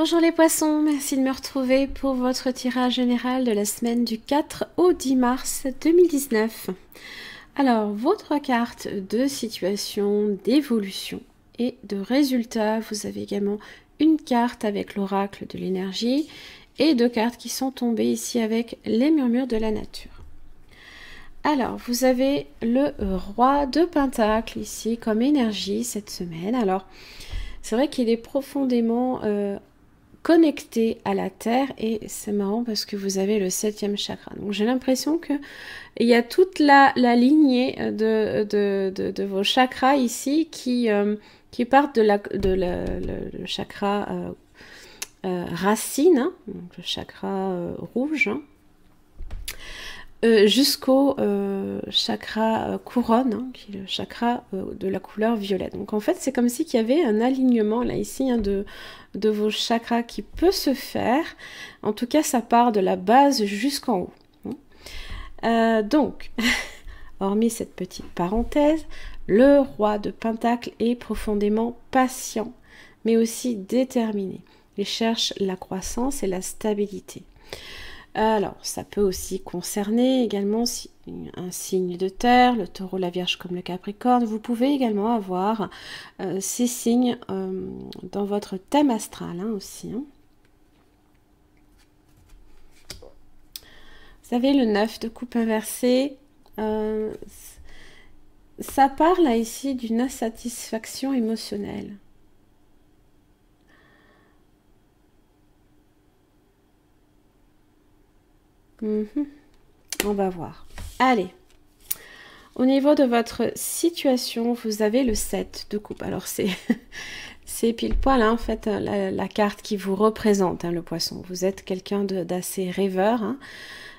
Bonjour les poissons, merci de me retrouver pour votre tirage général de la semaine du 4 au 10 mars 2019. Alors, vos trois cartes de situation, d'évolution et de résultats. Vous avez également une carte avec l'oracle de l'énergie et deux cartes qui sont tombées ici avec les murmures de la nature. Alors, vous avez le roi de Pentacle ici comme énergie cette semaine. Alors, c'est vrai qu'il est profondément connecté à la terre et c'est marrant parce que vous avez le 7e chakra. Donc j'ai l'impression que il y a toute la lignée de vos chakras ici qui partent de le chakra racine, hein, donc le chakra rouge, hein, jusqu'au chakra couronne, hein, qui est le chakra de la couleur violette. Donc en fait, c'est comme si qu'il y avait un alignement là ici hein, de vos chakras qui peut se faire. En tout cas, ça part de la base jusqu'en haut. Donc, hormis cette petite parenthèse, le roi de Pentacle est profondément patient, mais aussi déterminé. Il cherche la croissance et la stabilité. Alors, ça peut aussi concerner également un signe de terre, le taureau, la vierge comme le capricorne. Vous pouvez également avoir ces signes dans votre thème astral hein, aussi. Hein. Vous avez le 9 de coupe inversée. Ça parle là ici d'une insatisfaction émotionnelle. On va voir. Allez. Au niveau de votre situation, vous avez le 7 de coupe. Alors, c'est pile poil, hein, en fait, la carte qui vous représente, hein, le poisson. Vous êtes quelqu'un d'assez rêveur.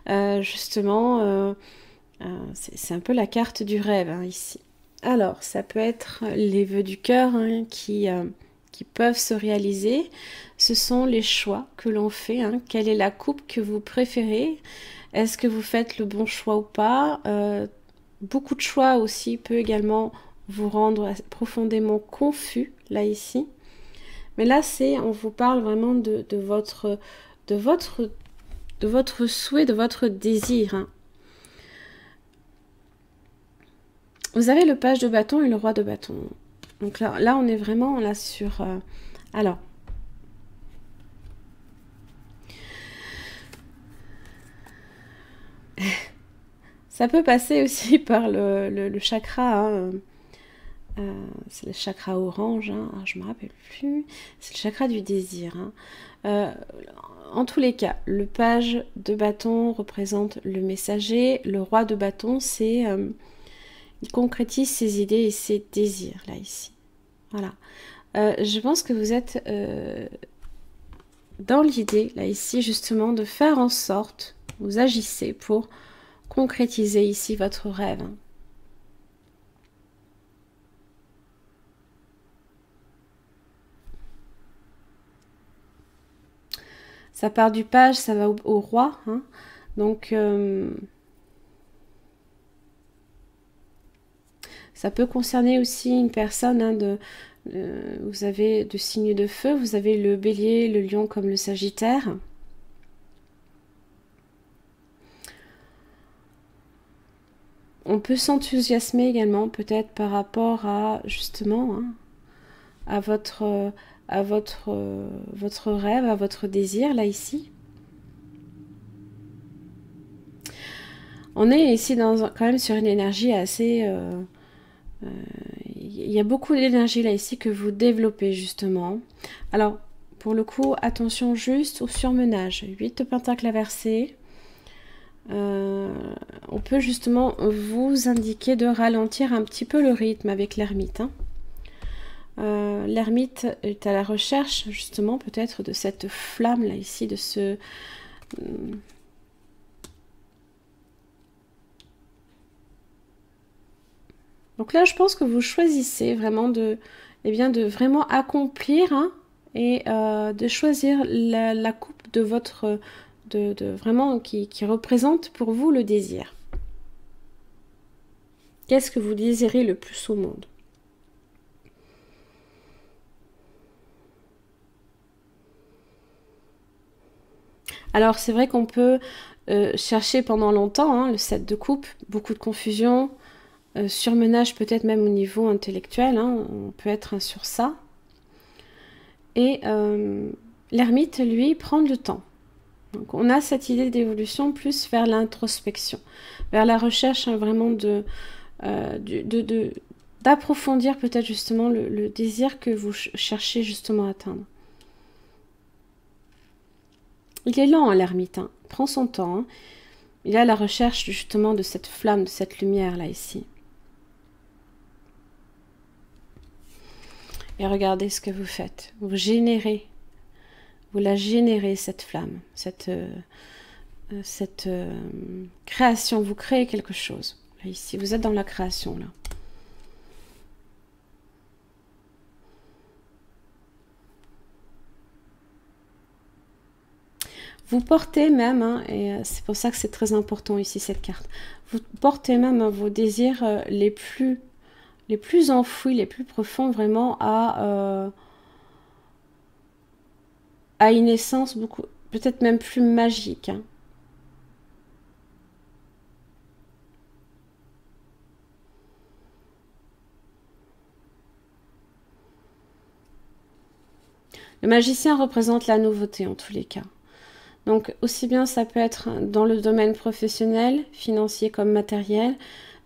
Hein. Justement, c'est un peu la carte du rêve, hein, ici. Alors, ça peut être les vœux du cœur hein, qui peuvent se réaliser. Ce sont les choix que l'on fait. Hein. Quelle est la coupe que vous préférez? Est-ce que vous faites le bon choix ou pas? Beaucoup de choix aussi peut également vous rendre profondément confus, là, ici. Mais là, on vous parle vraiment de votre souhait, de votre désir. Hein. Vous avez le page de bâton et le roi de bâton. Donc là on est vraiment là sur... alors, ça peut passer aussi par le chakra, hein, c'est le chakra orange, hein, je me rappelle plus, c'est le chakra du désir. Hein. En tous les cas, le page de bâton représente le messager, le roi de bâton, c'est... il concrétise ses idées et ses désirs, là, ici. Voilà. Je pense que vous êtes dans l'idée, là, ici, justement, de faire en sorte, vous agissez pour concrétiser ici votre rêve. Hein. Ça part du page, ça va au roi. Hein. Donc, ça peut concerner aussi une personne hein, vous avez de signes de feu, vous avez le bélier, le lion comme le sagittaire. On peut s'enthousiasmer également peut-être par rapport à justement hein, à votre rêve, à votre désir là ici. On est ici quand même sur une énergie assez... il y a beaucoup d'énergie là ici que vous développez justement. Alors, pour le coup, attention juste au surmenage. 8 de pentacle inversé. On peut justement vous indiquer de ralentir un petit peu le rythme avec l'ermite. Hein. L'ermite est à la recherche justement peut-être de cette flamme là ici, de ce... Donc là, je pense que vous choisissez vraiment de vraiment accomplir hein, et de choisir la coupe de votre... vraiment qui représente pour vous le désir. Qu'est-ce que vous désirez le plus au monde? Alors c'est vrai qu'on peut chercher pendant longtemps, hein, le 7 de coupe, beaucoup de confusion, surmenage peut-être même au niveau intellectuel, hein, on peut être sur ça. Et l'ermite, lui, prend le temps. Donc on a cette idée d'évolution plus vers l'introspection, vers la recherche hein, vraiment d'approfondir peut-être justement le désir que vous cherchez justement à atteindre. Il est lent, hein, l'ermite, hein. Il prend son temps. Hein. Il est à la recherche justement de cette flamme, de cette lumière là ici. Et regardez ce que vous faites. Vous générez, vous la générez cette flamme, cette création. Vous créez quelque chose. Là, ici, vous êtes dans la création là. Vous portez même, hein, et c'est pour ça que c'est très important ici cette carte, vous portez même hein, vos désirs les plus enfouis, les plus profonds vraiment à une essence beaucoup, peut-être même plus magique. Hein. Le magicien représente la nouveauté en tous les cas. Donc aussi bien ça peut être dans le domaine professionnel, financier comme matériel.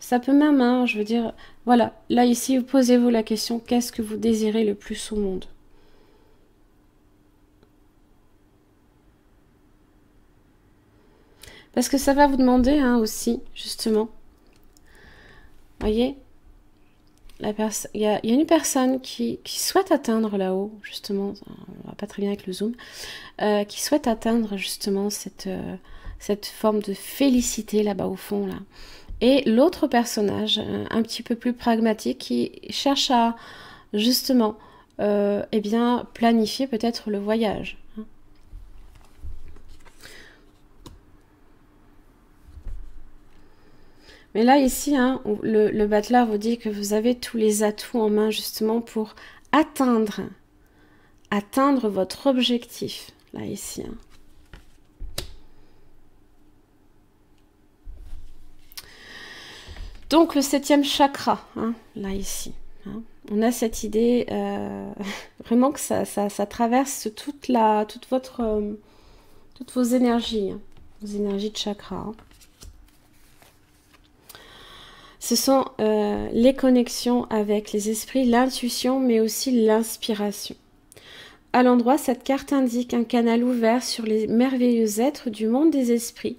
Ça peut même, hein, je veux dire, voilà, là ici, posez-vous la question, qu'est-ce que vous désirez le plus au monde? Parce que ça va vous demander hein, aussi, justement, voyez, il y a une personne qui souhaite atteindre là-haut, justement, on va pas très bien avec le zoom, qui souhaite atteindre justement cette forme de félicité là-bas au fond, là. Et l'autre personnage, un petit peu plus pragmatique, qui cherche à, justement, eh bien, planifier peut-être le voyage. Hein. Mais là, ici, hein, le bateleur vous dit que vous avez tous les atouts en main, justement, pour atteindre votre objectif. Là, ici, hein. Donc le 7e chakra, hein, là ici, hein, on a cette idée vraiment que ça traverse toutes vos énergies, hein, vos énergies de chakra. Hein. Ce sont les connexions avec les esprits, l'intuition, mais aussi l'inspiration. À l'endroit, cette carte indique un canal ouvert sur les merveilleux êtres du monde des esprits,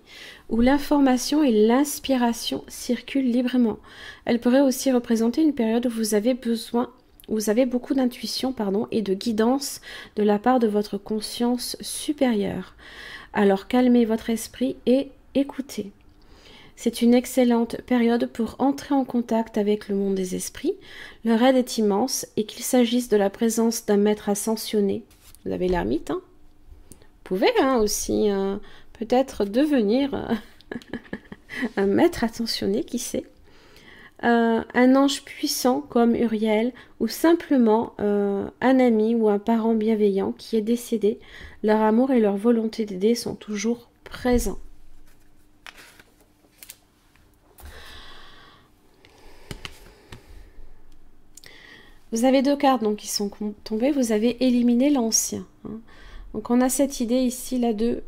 où l'information et l'inspiration circulent librement. Elle pourrait aussi représenter une période où vous avez beaucoup d'intuition, et de guidance de la part de votre conscience supérieure. Alors calmez votre esprit et écoutez. C'est une excellente période pour entrer en contact avec le monde des esprits. Leur aide est immense et qu'il s'agisse de la présence d'un maître ascensionné. Vous avez l'ermite, hein. Vous pouvez hein, aussi peut-être devenir un maître ascensionné, qui sait. Un ange puissant comme Uriel ou simplement un ami ou un parent bienveillant qui est décédé. Leur amour et leur volonté d'aider sont toujours présents. Vous avez 2 cartes donc, qui sont tombées. Vous avez éliminé l'ancien. Hein. Donc on a cette idée ici là de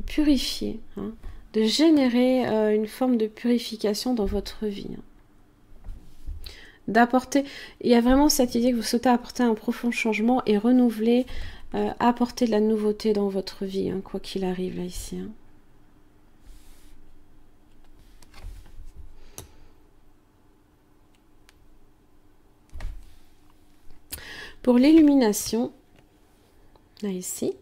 purifier, hein, de générer une forme de purification dans votre vie. Hein. D'apporter, il y a vraiment cette idée que vous souhaitez apporter un profond changement et renouveler, apporter de la nouveauté dans votre vie, hein, quoi qu'il arrive là ici. Hein. Pour l'illumination, là ici,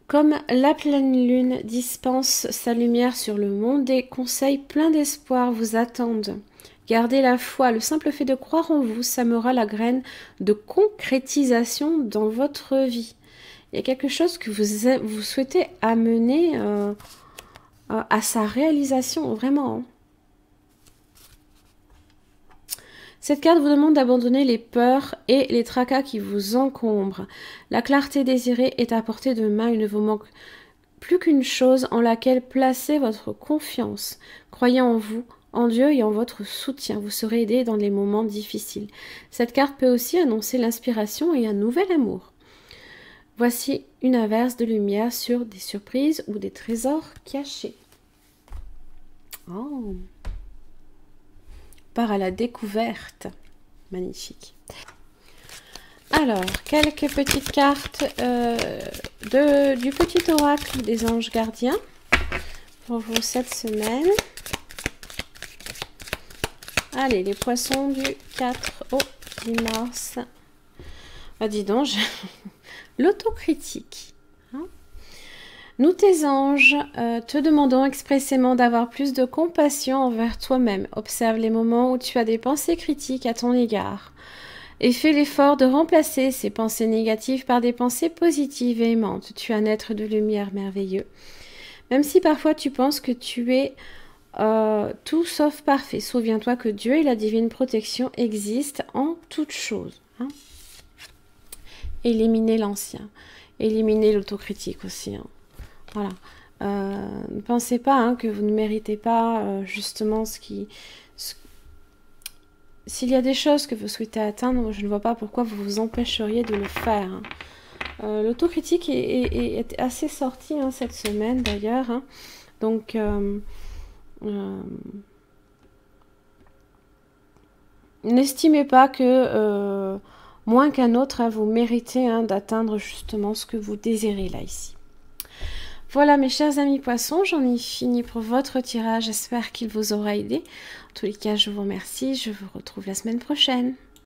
comme la pleine lune dispense sa lumière sur le monde, des conseils pleins d'espoir vous attendent. Gardez la foi, le simple fait de croire en vous sèmera la graine de concrétisation dans votre vie. Il y a quelque chose que vous souhaitez amener à sa réalisation, vraiment. Hein. Cette carte vous demande d'abandonner les peurs et les tracas qui vous encombrent. La clarté désirée est à portée de main. Il ne vous manque plus qu'une chose en laquelle placer votre confiance. Croyez en vous, en Dieu et en votre soutien. Vous serez aidé dans les moments difficiles. Cette carte peut aussi annoncer l'inspiration et un nouvel amour. Voici une averse de lumière sur des surprises ou des trésors cachés. Oh. Part à la découverte. Magnifique. Alors, quelques petites cartes du petit oracle des anges gardiens pour vous cette semaine. Allez, les poissons du 4 au 10 mars. Ah, dis donc, l'autocritique. Nous, tes anges, te demandons expressément d'avoir plus de compassion envers toi-même. Observe les moments où tu as des pensées critiques à ton égard et fais l'effort de remplacer ces pensées négatives par des pensées positives et aimantes. Tu es un être de lumière merveilleux. Même si parfois tu penses que tu es tout sauf parfait, souviens-toi que Dieu et la divine protection existent en toutes choses. Éliminez l'ancien, éliminez l'autocritique aussi. Voilà. Ne pensez pas que vous ne méritez pas justement s'il y a des choses que vous souhaitez atteindre, je ne vois pas pourquoi vous vous empêcheriez de le faire. L'autocritique est assez sortie cette semaine d'ailleurs. Donc, n'estimez pas que moins qu'un autre, vous méritez d'atteindre justement ce que vous désirez là ici. Voilà mes chers amis poissons, j'en ai fini pour votre tirage, j'espère qu'il vous aura aidé. En tous les cas, je vous remercie, je vous retrouve la semaine prochaine.